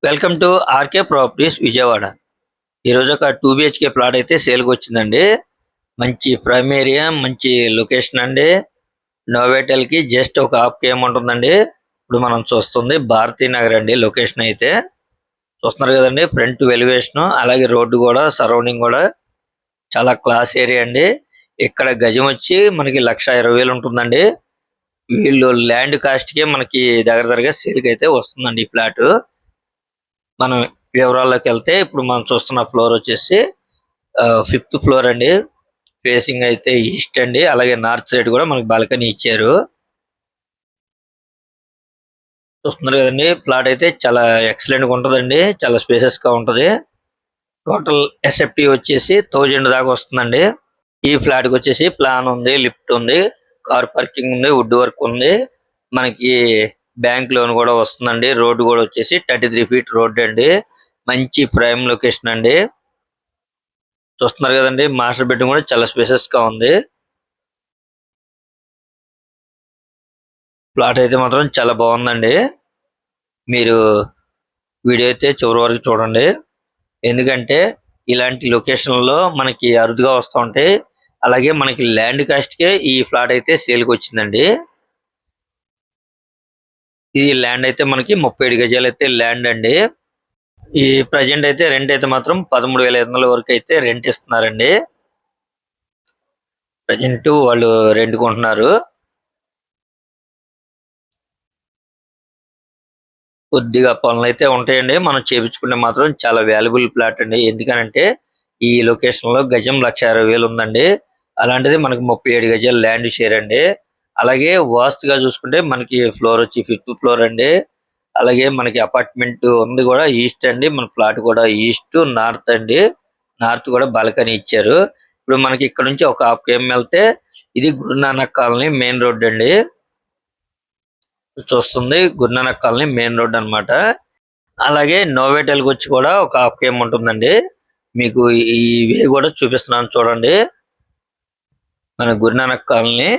Welcome to RK properties Vijayawada. ఈరోజు ఒక 2 BHK plot అయితే సేల్కి వచ్చిందండి. మంచి ప్రైమ్ ఏరియా, మంచి లొకేషన్ అండి. నోవేటల్కి జస్ట్ ఒక హాఫ్ కేఎం ఉంటుందండి. ఇప్పుడు మనం చూస్తుంది భారతీ నగర్ అండి. లొకేషన్ అయితే చూస్తున్నారు కదండి. ఫ్రంట్ ఎలివేషన్, అలాగే రోడ్డు కూడా, సరౌండింగ్ కూడా చాలా క్లాస్ ఏరియా అండి. ఇక్కడ గజం వచ్చి మనకి 1,20,000 ఉంటుందండి. వీళ్ళు ల్యాండ్ కాస్ట్కే మనకి దగ్గరగా సేల్కి అయితే వస్తుందండి ఈ ప్లాట్. మనం వివరాల్లోకి వెళ్తే ఇప్పుడు మనం చూస్తున్న ఫ్లోర్ వచ్చేసి 5th ఫ్లోర్ అండి. ఫేసింగ్ అయితే ఈస్ట్ అండి. అలాగే నార్త్ సైడ్ కూడా మనకి బాల్కనీ ఇచ్చారు. చూస్తున్నారు కదండి. ప్లాట్ అయితే చాలా ఎక్సలెంట్ గా ఉంటుందండి. చాలా స్పేసెస్ గా ఉంటది. టోటల్ ఎస్ఎఫ్టీ వచ్చేసి 1000 దాకా వస్తుందండి. ఈ ఫ్లాట్ కి వచ్చేసి ప్లాన్ ఉంది, లిఫ్ట్ ఉంది, కార్ పార్కింగ్ ఉంది, వుడ్ వర్క్ ఉంది. మనకి బ్యాంక్ లోన్ కూడా వస్తుందండి. రోడ్డు కూడా వచ్చేసి 33 ఫీట్ రోడ్ అండి. మంచి ప్రైమ్ లొకేషన్ అండి. చూస్తున్నారు కదండి. మాస్టర్ బెడ్రూమ్ కూడా చాలా స్పేసెస్ గా ఉంది. ప్లాట్ అయితే మాత్రం చాలా బాగుందండి. మీరు వీడియో అయితే చివరి వరకు చూడండి. ఎందుకంటే ఇలాంటి లొకేషన్ లో మనకి అరుదుగా వస్తూ ఉంటాయి. అలాగే మనకి ల్యాండ్ కాస్ట్ కే ఈ ఫ్లాట్ అయితే సేల్ కి వచ్చిందండి. ఈ ల్యాండ్ అయితే మనకి 37 గజాలు అయితే ల్యాండ్ అండి. ఈ ప్రజెంట్ అయితే రెంట్ అయితే మాత్రం 13,500 వరకు అయితే రెంట్ ఇస్తున్నారండి. ప్రజెంట్ వాళ్ళు రెంట్ కొంటున్నారు. కొద్దిగా పనులు అయితే ఉంటాయండి. మనం చేపించుకుంటే మాత్రం చాలా వాల్యుబుల్ ప్లాట్ అండి. ఎందుకనంటే ఈ లొకేషన్ లో గజం 1,60,000 ఉందండి. అలాంటిది మనకి 37 గజాలు ల్యాండ్ షేర్ అండి. అలాగే వాస్తుగా చూసుకుంటే మనకి ఫ్లోర్ వచ్చి 5th ఫ్లోర్ అండి. అలాగే మనకి అపార్ట్మెంట్ ఉంది కూడా ఈస్ట్ అండి. మన ప్లాట్ కూడా ఈస్ట్, నార్త్ అండి. నార్త్ కూడా బాల్కనీ ఇచ్చారు. ఇప్పుడు మనకి ఇక్కడ నుంచి ఒక హాఫ్ కేఎం వెళ్తే ఇది గురునానక్ కాలనీ మెయిన్ రోడ్ అండి. చూస్తుంది గురునానక్ కాలనీ మెయిన్ రోడ్ అన్నమాట. అలాగే నోవేటల్కి వచ్చి కూడా ఒక హాఫ్ కేఎం ఉంటుందండి. మీకు ఈ వే కూడా చూపిస్తున్నాను చూడండి. మన గురునానక్ కాలనీ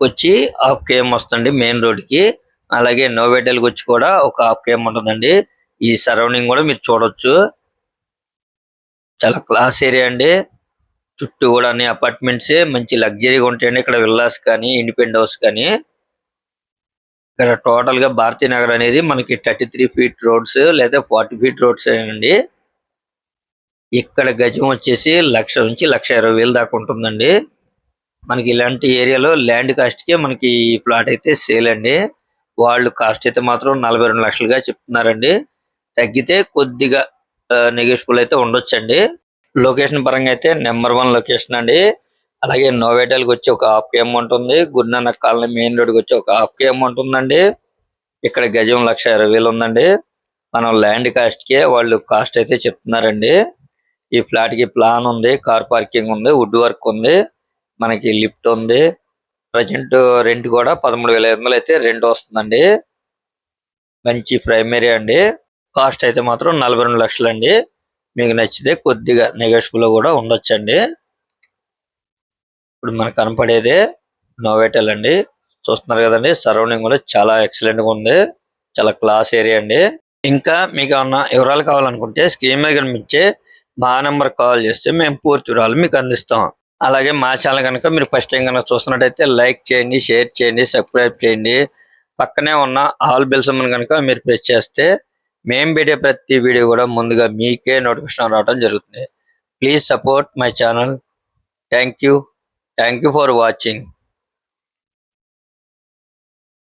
వచ్చి హాఫ్ కేఎం వస్తుంది మెయిన్ రోడ్ కి. అలాగే నోవేటల్కి వచ్చి కూడా ఒక హాఫ్ కేఎం ఉంటుందండి. ఈ సరౌండింగ్ కూడా మీరు చూడొచ్చు. చాలా క్లాస్ ఏరియా అండి. చుట్టూ కూడా అన్ని అపార్ట్మెంట్స్ మంచి లగ్జరీగా ఉంటాయండి. ఇక్కడ విల్లాస్ కానీ, ఇండిపెండెంట్ హౌస్ కానీ. ఇక్కడ టోటల్ గా భారతీ నగర్ అనేది మనకి 33 ఫీట్ రోడ్స్ లేదా 40 ఫీట్ రోడ్స్ అండి. ఇక్కడ గజం వచ్చేసి 1,00,000 నుంచి 1,20,000 దాకా ఉంటుందండి. మనకి ఇలాంటి ఏరియాలో ల్యాండ్ కాస్ట్ కి మనకి ఈ ప్లాట్ అయితే సేల్ అండి. వాళ్ళు కాస్ట్ అయితే మాత్రం 42 లక్షలుగా చెప్తున్నారండి. తగ్గితే కొద్దిగా నెగోషియబుల్ అయితే ఉండొచ్చండి. లొకేషన్ పరంగా అయితే నెంబర్ 1 లొకేషన్ అండి. అలాగే నోవేటల్కి వచ్చి ఒక హాఫ్ కేఎం ఉంటుంది. గురునానక్ కాలనీ మెయిన్ రోడ్కి వచ్చి ఒక హాఫ్ కేఎం ఉంటుందండి. ఇక్కడ గజం 1,20,000 ఉందండి. మనం ల్యాండ్ కాస్ట్ కే వాళ్ళు కాస్ట్ అయితే చెప్తున్నారండి. ఈ ఫ్లాట్ కి ప్లాన్ ఉంది, కార్ పార్కింగ్ ఉంది, వుడ్ వర్క్ ఉంది, మనకి లిఫ్ట్ ఉంది. ప్రజెంట్ రెంట్ కూడా 13,500 అయితే రెంట్ వస్తుందండి. మంచి ప్రైమ్ ఏరియా అండి. కాస్ట్ అయితే మాత్రం 42 లక్షలు అండి. మీకు నచ్చితే కొద్దిగా నెగోషియబుల్ కూడా ఉండొచ్చండి. ఇప్పుడు మనకు కనపడేదే నోవేటల్ అండి. చూస్తున్నారు కదండి. సరౌండింగ్ కూడా చాలా ఎక్సలెంట్ గా ఉంది. చాలా క్లాస్ ఏరియా అండి. ఇంకా మీకు ఏమన్నా వివరాలు కావాలనుకుంటే స్క్రీన్ మీద కనిపించే మా నెంబర్ కాల్ చేస్తే మేము పూర్తి వివరాలు మీకు అందిస్తాం. అలాగే మా ఛానల్ కనుక మీరు ఫస్ట్ టైం కనుక చూస్తున్నట్టయితే లైక్ చేయండి, షేర్ చేయండి, సబ్స్క్రైబ్ చేయండి. పక్కనే ఉన్న ఆల్ బెల్ సింబల్ కనుక మీరు ప్రెస్ చేస్తే మేము పెట్టే ప్రతి వీడియో కూడా ముందుగా మీకే నోటిఫికేషన్ రావడం జరుగుతుంది. Please support my channel. Thank you for watching.